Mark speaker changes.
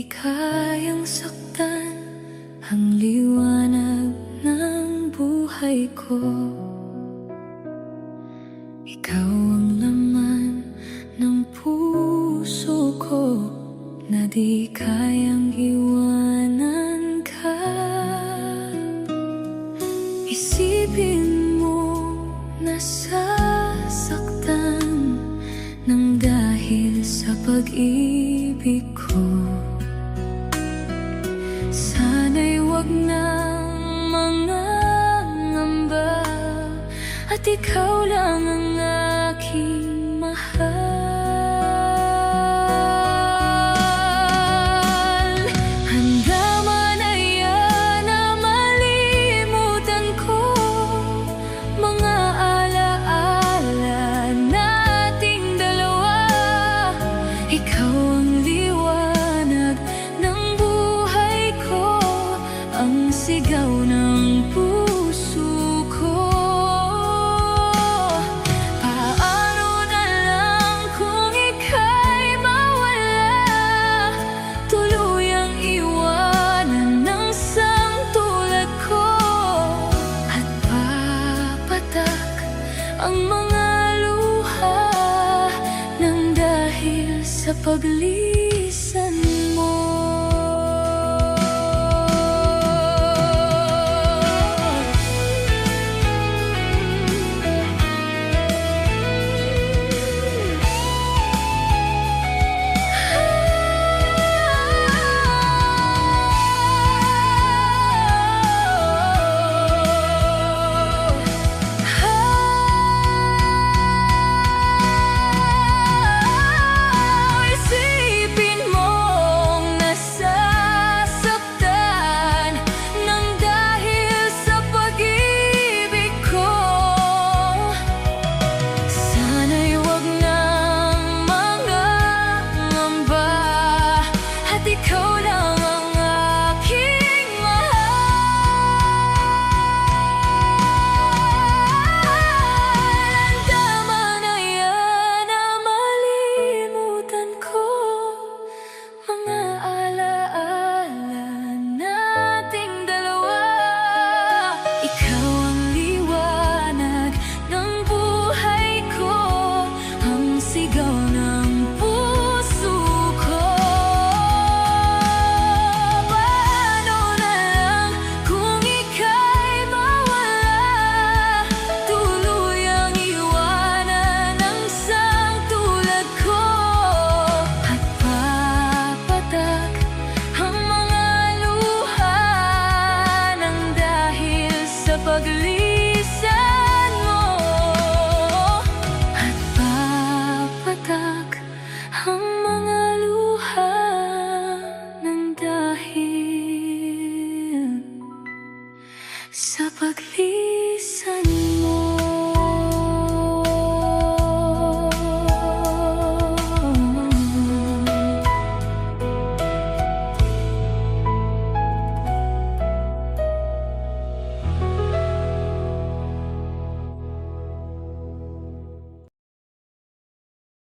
Speaker 1: kayang saktan ang liwanag ng buhay ko. Ikaw ang laman ng puso ko na di kayang iwanan ka. Isipin mo nasasaktan nang dahil sa pag-ibig ko. Sana'y wag nang mangangamba at ikaw lang ang aking mahal. Handa man na yan na malimutan ko mga alaala nating dalawa. Ikaw ang liwanag ng buhay ko, ang sigaw ng puso ko. Paano na lang kung ika'y mawala, tuluyang iwanan ng sangtulad ko, at papatak ang mga luha nang dahil sa paglisan mo. Ikaw lang ang aking mahal. Tama na yan na malimutan ko mga alaala nating dalawa. Ikaw ang liwanag ng buhay ko, ang sigaw ng puso ko. Paglisan mo at papatak ang mga luha ng dahil sa paglisan.